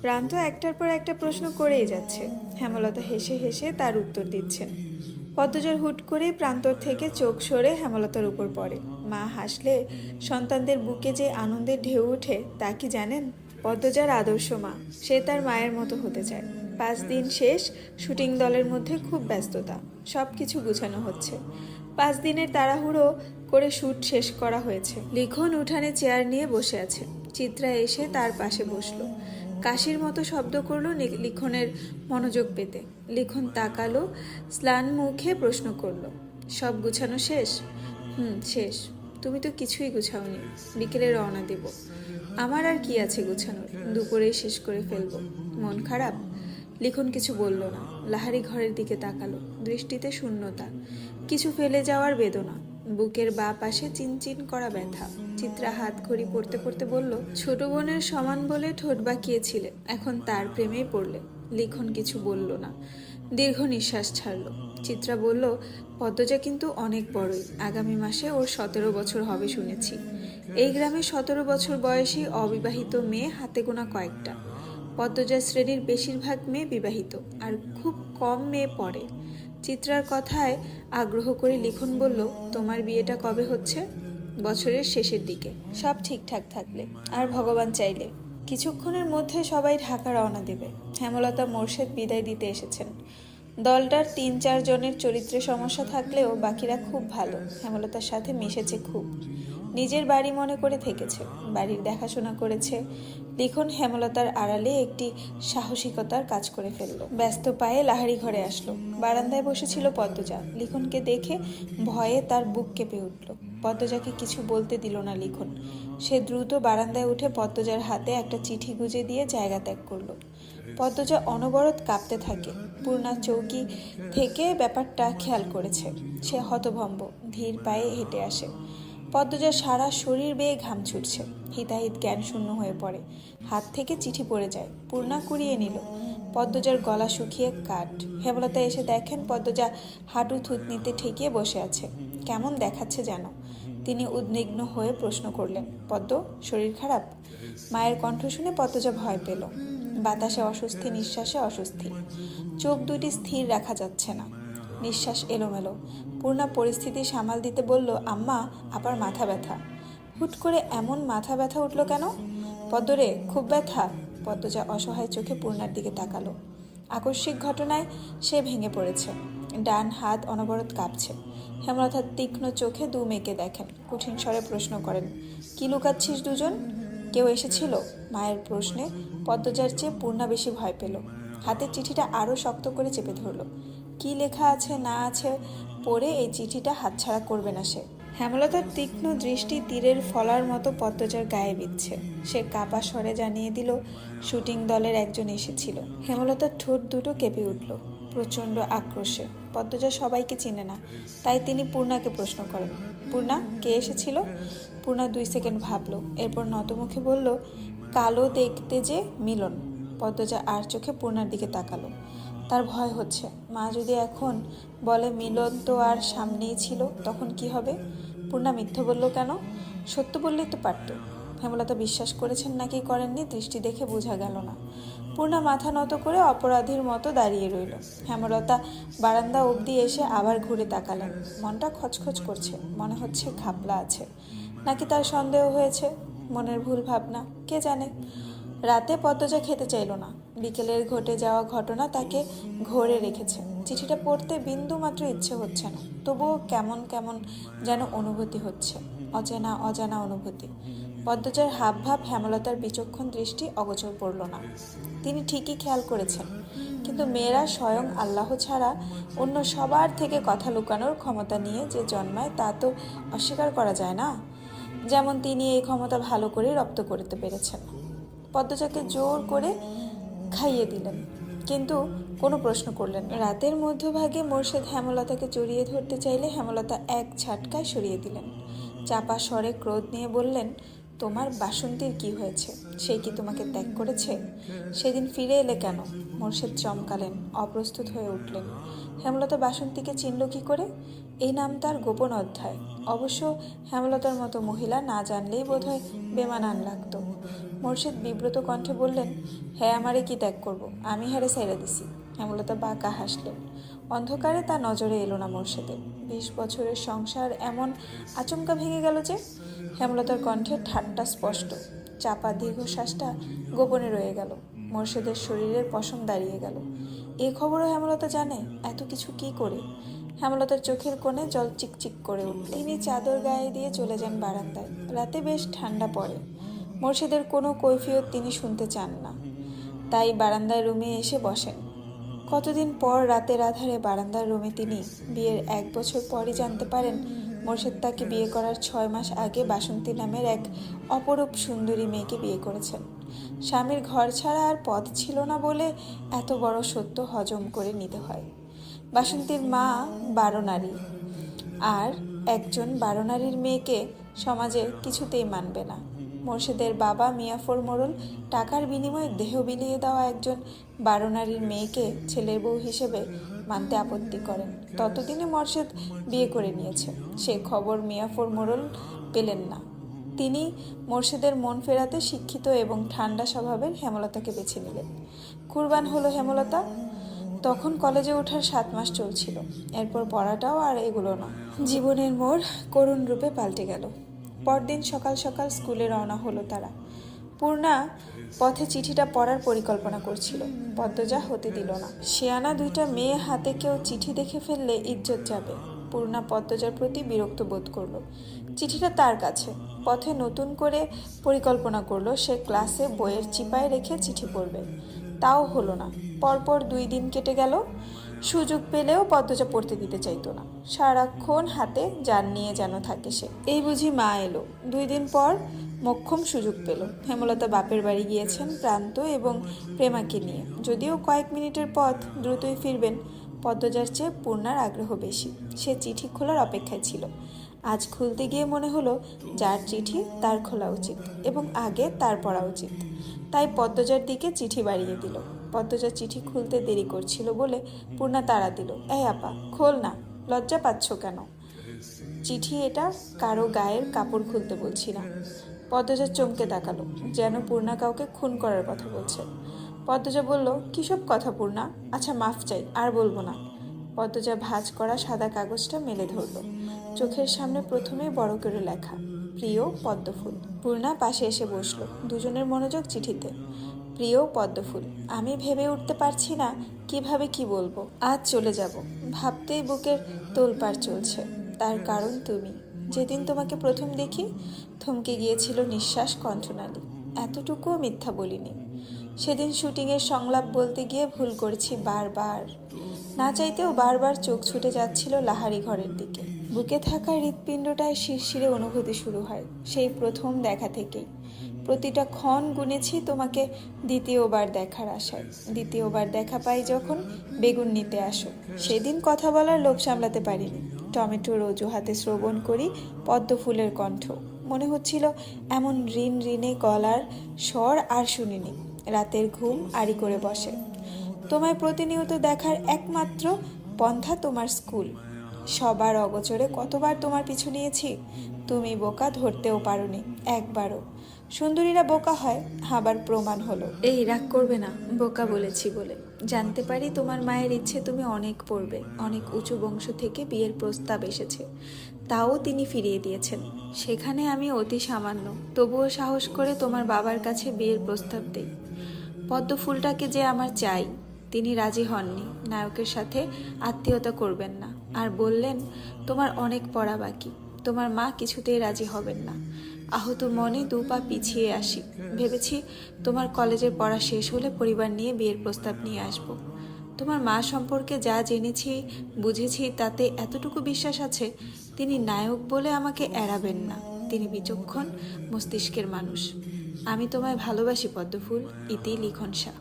প্রান্ত একটার পর একটা প্রশ্ন করেই যাচ্ছে। হেমলতা হেসে হেসে তার উত্তর দিচ্ছেন। পদ্মজার হুট করে প্রান্তর থেকে চোখ সরে হেমলতার উপর পড়ে। মা হাসলে সন্তানদের বুকে যে আনন্দের ঢেউ ওঠে তা কি জানেন? পদ্মজার আদর্শ মা, সে তার মায়ের মতো হতে চায়। 5 দিন শেষ, শুটিং দলের মধ্যে খুব ব্যস্ততা, সব কিছু গুছানো হচ্ছে। 5 দিনের তাড়াহুড়ো করে শ্যুট শেষ করা হয়েছে। লিখন উঠানে চেয়ার নিয়ে বসে আছে। চিত্রা এসে তার পাশে বসলো। কাশির মতো শব্দ করলো লিখনের মনোযোগ পেতে। লিখন তাকালো, স্নান মুখে প্রশ্ন করলো, সব গুছানো শেষ? শেষ। তুমি তো কিছুই গুছাওনি। বিকেলে রওনা দেব। আমার আর কি আছে গুছানোর, দুপুরেই শেষ করে ফেলবো। মন খারাপ? লিখন কিছু বলল না। লাহারি ঘরের দিকে তাকালো, দৃষ্টিতে শূন্যতা, কিছু ফেলে যাওয়ার বেদনা, বুকের বাঁ পাশে চিনচিন করা ব্যথা। চিত্রা হাত ঘড়ি পড়তে পড়তে বলল, ছোট বোনের সমান বলে ঠোঁট বাঁকিয়েছিলে, এখন তার প্রেমেই পড়লে। লিখন কিছু বলল না, দীর্ঘ নিঃশ্বাস ছাড়ল। চিত্রা বলল, পদ্মজা কিন্তু অনেক বড়ই, আগামী মাসে ওর 17 বছর হবে শুনেছি। এই গ্রামে 17 বছর বয়সী অবিবাহিত মেয়ে হাতে গোনা কয়েকটা। পদ্মজার শ্রেণীর বেশিরভাগ মেয়ে বিবাহিত, আর খুব কম মেয়ে পড়ে। চিত্রার কথায় আগ্রহ করে লিখন বলল, তোমার বিয়েটা কবে হচ্ছে? বছরের শেষের দিকে, সব ঠিকঠাক থাকলে আর ভগবান চাইলে। কিছুক্ষণের মধ্যে সবাই ঢাকা রওনা দেবে। হেমলতা মোর্শেদ বিদায় দিতে এসেছেন। দলটার 3-4 জনের চরিত্রে সমস্যা থাকলেও বাকিরা খুব ভালো, হেমলতার সাথে মিশেছে খুব। নিজের বাড়ি মনে করে থেকেছে, বাড়ির দেখাশোনা করেছে। লিখন হেমলতার আড়ালে একটি সাহসিকতার কাজ করে ফেলল। ব্যস্ত পায়ে লাহারি ঘরে আসলো। বারান্দায় বসেছিল পদ্মজা। লিখনকে দেখে ভয়ে তার বুক কেঁপে উঠল। পদ্মজাকে কিছু বলতে দিল না লিখন। সে দ্রুত বারান্দায় উঠে পদ্মজার হাতে একটা চিঠি গুজে দিয়ে জায়গা ত্যাগ করল। পদ্মজা অনবরত কাঁপতে থাকে। পূর্ণা চৌকি থেকে ব্যাপারটা খেয়াল করেছে। সে হতভম্ব, ধীর পায়ে হেঁটে আসে। পদ্মজার সারা শরীর বেয়ে ঘাম ছুটছে। হিতাহিত জ্ঞান শূন্য হয়ে পড়ে। হাত থেকে চিঠি পড়ে যায়। পূর্ণা কুড়িয়ে নিল। পদ্মজার গলা শুকিয়ে কাঠ। হেমলতা এসে দেখেন পদ্মজা হাঁটু থুতনিতে ঠেকিয়ে বসে আছে। কেমন দেখাচ্ছে যেন। তিনি উদ্বিগ্ন হয়ে প্রশ্ন করলেন, পদ্ম, শরীর খারাপ? মায়ের কণ্ঠ শুনে পদ্মজা ভয় পেল। বাতাসে অস্বস্তি, নিঃশ্বাসে অস্বস্তি। চোখ দুটি স্থির রাখা যাচ্ছে না, নিঃশ্বাস এলোমেলো। পূর্ণা পরিস্থিতি সামাল দিতে বলল, আম্মা, আবার মাথা ব্যথা। হুট করে এমন মাথা ব্যথা উঠল কেন? পদ্মরে, খুব ব্যথা? পদ্মজা অসহায় চোখে পূর্ণার দিকে তাকালো। আকস্মিক ঘটনায় সে ভেঙে পড়েছে। ডান হাত অনবরত কাঁপছে। হেমলতার তীক্ষ্ণ চোখে দু মেয়েকে দেখেন। কঠিন স্বরে প্রশ্ন করেন, কি লুকাচ্ছিস দুজন? কেউ এসেছিল? মায়ের প্রশ্নে পদ্মজার চেয়ে পূর্ণা বেশি ভয় পেল। হাতের চিঠিটা আরও শক্ত করে চেপে ধরল। কি লেখা আছে না আছে পড়ে এই চিঠিটা হাতছাড়া করবে না সে। হেমলতার তীক্ষ্ণ দৃষ্টি তীরের ফলার মতো পদ্মজার গায়ে বিচ্ছে। সে কাপা স্বরে জানিয়ে দিল, শুটিং দলের একজন এসেছিল। হেমলতার ঠোঁট দুটো কেঁপে উঠল প্রচণ্ড আক্রোশে। পদ্মজা সবাইকে চিনে না, তাই তিনি পূর্ণাকে প্রশ্ন করেন, পূর্ণা, কে এসেছিল? পূর্ণা 2 সেকেন্ড ভাবল, এরপর নতমুখে বলল, কালো দেখতে যে মিলন। পদ্মজা আর চোখে পূর্ণার দিকে তাকালো। তার ভয় হচ্ছে, মা যদি এখন বলে মিলন তো আর সামনেই ছিল, তখন কি হবে? পূর্ণা মিথ্যে বলল কেন? সত্য বললেই তো পারত। হেমলতা বিশ্বাস করেছেন নাকি করেননি দৃষ্টি দেখে বোঝা গেল না। পূর্ণা মাথা নত করে অপরাধীর মতো দাঁড়িয়ে রইল। হেমলতা বারান্দা অবধি এসে আবার ঘুরে তাকালেন। মনটা খচখচ করছে, মনে হচ্ছে ঘাপলা আছে। নাকি তার সন্দেহ হয়েছে? মনের ভুল ভাবনা, কে জানে। রাতে পদ্মজা খেতে চাইল না। বিকেলের ঘটে যাওয়া ঘটনা তাকে ঘরে রেখেছে। চিঠিটা পড়তে বিন্দু মাত্র ইচ্ছে হচ্ছে না, তবুও কেমন কেমন যেন অনুভূতি হচ্ছে, অচেনা অজানা অনুভূতি। পদ্মজার হাবভাব, হেমলতার বিচক্ষণ দৃষ্টি অগোচর পড়ল না। তিনি ঠিকই খেয়াল করেছেন, কিন্তু মেয়েরা স্বয়ং আল্লাহ ছাড়া অন্য সবার থেকে কথা লুকানোর ক্ষমতা নিয়ে যে জন্মায় তা তো অস্বীকার করা যায় না। যেমন তিনি এই ক্ষমতা ভালো করে রপ্ত করতে পেরেছেন। পদ্মজাকে জোর করে খাইয়ে দিলেন, কিন্তু কোনো প্রশ্ন করলেন না। রাতের মধ্যভাগে মোর্শেদ হেমলতাকে জড়িয়ে ধরতে চাইলে হেমলতা এক ঝাটকায় সরিয়ে দিলেন। চাপা স্বরে ক্রোধ নিয়ে বললেন, তোমার বাসন্তীর কি হয়েছে? সে কি তোমাকে ত্যাগ করেছে? সেদিন ফিরে এলে কেন? মোর্শেদ চমকালেন, অপ্রস্তুত হয়ে উঠলেন। হেমলতা বাসন্তীকে চিনল কি করে? এই নাম তার গোপন অধ্যায়। অবশ্য হেমলতার মতো মহিলা না জানলেই বোধহয় বেমানান লাগতো। মোর্শেদ বিব্রত কণ্ঠে বললেন, হ্যাঁ, আমারে কি ত্যাগ করব? আমি হারে সাইরা দিছি। হেমলতা বাঁকা হাসলেন। অন্ধকারে তা নজরে এলো না মোর্শেদের। 20 বছরের সংসার এমন আচমকা ভেঙে গেল যে? হেমলতার কণ্ঠে ঠাট্টা স্পষ্ট। চাপা দীর্ঘশ্বাসটা গোপনে রয়ে গেল। মোর্শেদের শরীরের পশম দাঁড়িয়ে গেল। এ খবরও হেমলতা জানে? এত কিছু কি করে? হেমলতার চোখের কোণে জল চিকচিক করে উঠল। তিনি চাদর গায়ে দিয়ে চলে যান বারান্দায়। রাতে বেশ ঠান্ডা পড়ে। মোর্শেদের কোনো কৈফিয়ত তিনি শুনতে চান না, তাই বারান্দার রুমে এসে বসেন। কতদিন পর রাতের আধারে বারান্দার রুমে তিনি বিয়ের 1 বছর পরই জানতে পারেন মোর্শেদ তাকে বিয়ে করার 6 মাস আগে বাসন্তী নামের এক অপরূপ সুন্দরী মেয়েকে বিয়ে করেছেন। স্বামীর ঘর ছাড়া আর পথ ছিল না বলে এত বড় সত্য হজম করে নিতে হয়। বাসন্তীর মা 12 নারী, আর একজন 12 নারীর মেয়েকে সমাজে কিছুতেই মানবে না। মোর্শেদের বাবা মিয়াফর মোড়ল টাকার বিনিময়ে দেহ বিলিয়ে দেওয়া একজন 12 নারীর মেয়েকে ছেলের বউ হিসেবে মানতে আপত্তি করেন। ততদিনে মোর্শেদ বিয়ে করে নিয়েছে। সে খবর মিয়াফর মোড়ল পেলেন না। তিনি মোর্শেদের মন ফেরাতে শিক্ষিত এবং ঠান্ডা স্বভাবের হেমলতাকে বেছে নিলেন। কুরবান হলো হেমলতা। তখন কলেজে ওঠার 7 মাস চলছিল। এরপর পড়াটাও আর এগুলো না। জীবনের মোড় করুণ রূপে পাল্টে গেল। পরদিন সকাল সকাল স্কুলে রওনা হলো তারা। পূর্ণা পথে চিঠিটা পড়ার পরিকল্পনা করছিল। পদ্মজা হতে দিল না। শিয়ানা 2টা মেয়ে হাতে কেউ চিঠি দেখে ফেললে ইজ্জত যাবে। পূর্ণা পদ্মজার প্রতি বিরক্ত বোধ করলো। চিঠিটা তার কাছে। পথে নতুন করে পরিকল্পনা করলো সে ক্লাসে বইয়ের চিপায় রেখে চিঠি পড়বে। তাও হলো না। পরপর 2 দিন কেটে গেল। সুযোগ পেলেও পদ্মজা পড়তে দিতে চাইতো না। সারাক্ষণ হাতে যান নিয়ে যেন থাকে সে। এই বুঝি মা এলো। 2 দিন পর মোক্ষম সুযোগ পেল। হেমলতা বাপের বাড়ি গিয়েছেন প্রান্ত এবং প্রেমাকে নিয়ে। যদিও কয়েক মিনিটের পথ, দ্রুতই ফিরবেন। পদ্মজার চেয়ে পূর্ণার আগ্রহ বেশি। সে চিঠি খোলার অপেক্ষায় ছিল। আজ খুলতে গিয়ে মনে হলো যার চিঠি তার খোলা উচিত এবং আগে তার পড়া উচিত। তাই পদ্মজার দিকে চিঠি বাড়িয়ে দিল। পদ্মজা চিঠি খুলতে দেরি করছিল বলে পূর্ণা তাড়া দিল, এই আপা, খোল না, লজ্জা পাচ্ছ কেন? চিঠি এটা, কারো গায়ের কাপড় খুলতে বলছি না। পদ্মজা চমকে তাকালো, যেন পূর্ণা কাউকে খুন করার কথা বলছে। পদ্মজা বলল, কিসব কথা পূর্ণা? আচ্ছা মাফ চাই, আর বলবো না। পদ্মজা ভাঁজ করা সাদা কাগজটা মেলে ধরল। চোখের সামনে প্রথমেই বড় করে লেখা, প্রিয় পদ্মফুল। পূর্ণা পাশে এসে বসলো। দুজনের মনোযোগ চিঠিতে। প্রিয় পদ্মফুল, আমি ভেবে উঠতে পারছি না কিভাবে কি বলবো। আজ চলে যাব। ভাবতেই বুকের তোলপাড় চলছে। তার কারণ তুমি। যেদিন তোমাকে প্রথম দেখি থমকে গিয়েছিল নিঃশ্বাস, কণ্ঠনালী। এতটুকুও মিথ্যা বলিনি। সেদিন শুটিংয়ের সংলাপ বলতে গিয়ে ভুল করেছি বারবার। না চাইতেও বারবার চোখ ছুটে যাচ্ছিল লাহারি ঘরের দিকে। বুকে থাকা হৃৎপিণ্ডটায় শিরশিরে অনুভূতি শুরু হয় সেই প্রথম দেখা থেকেই। প্রতিটা ক্ষণ গুনেছি তোমাকে দ্বিতীয়বার দেখার আশায়। দ্বিতীয়বার দেখা পাই যখন বেগুন নিতে আসো। সেদিন কথা বলার লোভ সামলাতে পারিনি। টমেটোর অজুহাতে শ্রবণ করি পদ্মফুলের কণ্ঠ। মনে হচ্ছিল এমন ঋণ ঋণে গলার স্বর আর শুনিনি। রাতের ঘুম আড়ি করে বসে। তোমায় প্রতিনিয়ত দেখার একমাত্র পন্থা তোমার স্কুল। সবার অগোচরে কতবার তোমার পিছু নিয়েছি। তুমি বোকা, ধরতেও পারোনি একবারও। সুন্দরীরা বোকা হয়, আবার প্রমাণ হলো। এই রাগ করবে না, বোকা বলেছি বলে। জানতে পারি তোমার মায়ের ইচ্ছে তুমি অনেক পড়বে। অনেক উঁচু বংশ থেকে বিয়ের প্রস্তাব এসেছে, তাও তিনি ফিরিয়ে দিয়েছেন। সেখানে আমি অতি সামান্য, তবুও সাহস করে তোমার বাবার কাছে বিয়ের প্রস্তাব দেই। পদ্মফুলটাকে যে আমার চাই, তিনি রাজি হননি। নায়কের সাথে আত্মীয়তা করবেন না, আর বললেন তোমার অনেক পড়া বাকি। তোমার মা কিছুতেই রাজি হবেন না। আহত মনে 2 পা পিছিয়ে আসি। ভেবেছি তোমার কলেজের পড়া শেষ হলে পরিবার নিয়ে বিয়ের প্রস্তাব নিয়ে আসব। তোমার মা সম্পর্কে যা জেনেছি, বুঝেছি, তাতে এতটুকু বিশ্বাস আছে তিনি নায়ক বলে আমাকে এড়াবেন না। তিনি বিচক্ষণ মস্তিষ্কের মানুষ। আমি তোমায় ভালোবাসি পদ্মফুল। ইতি লিখন শাহ।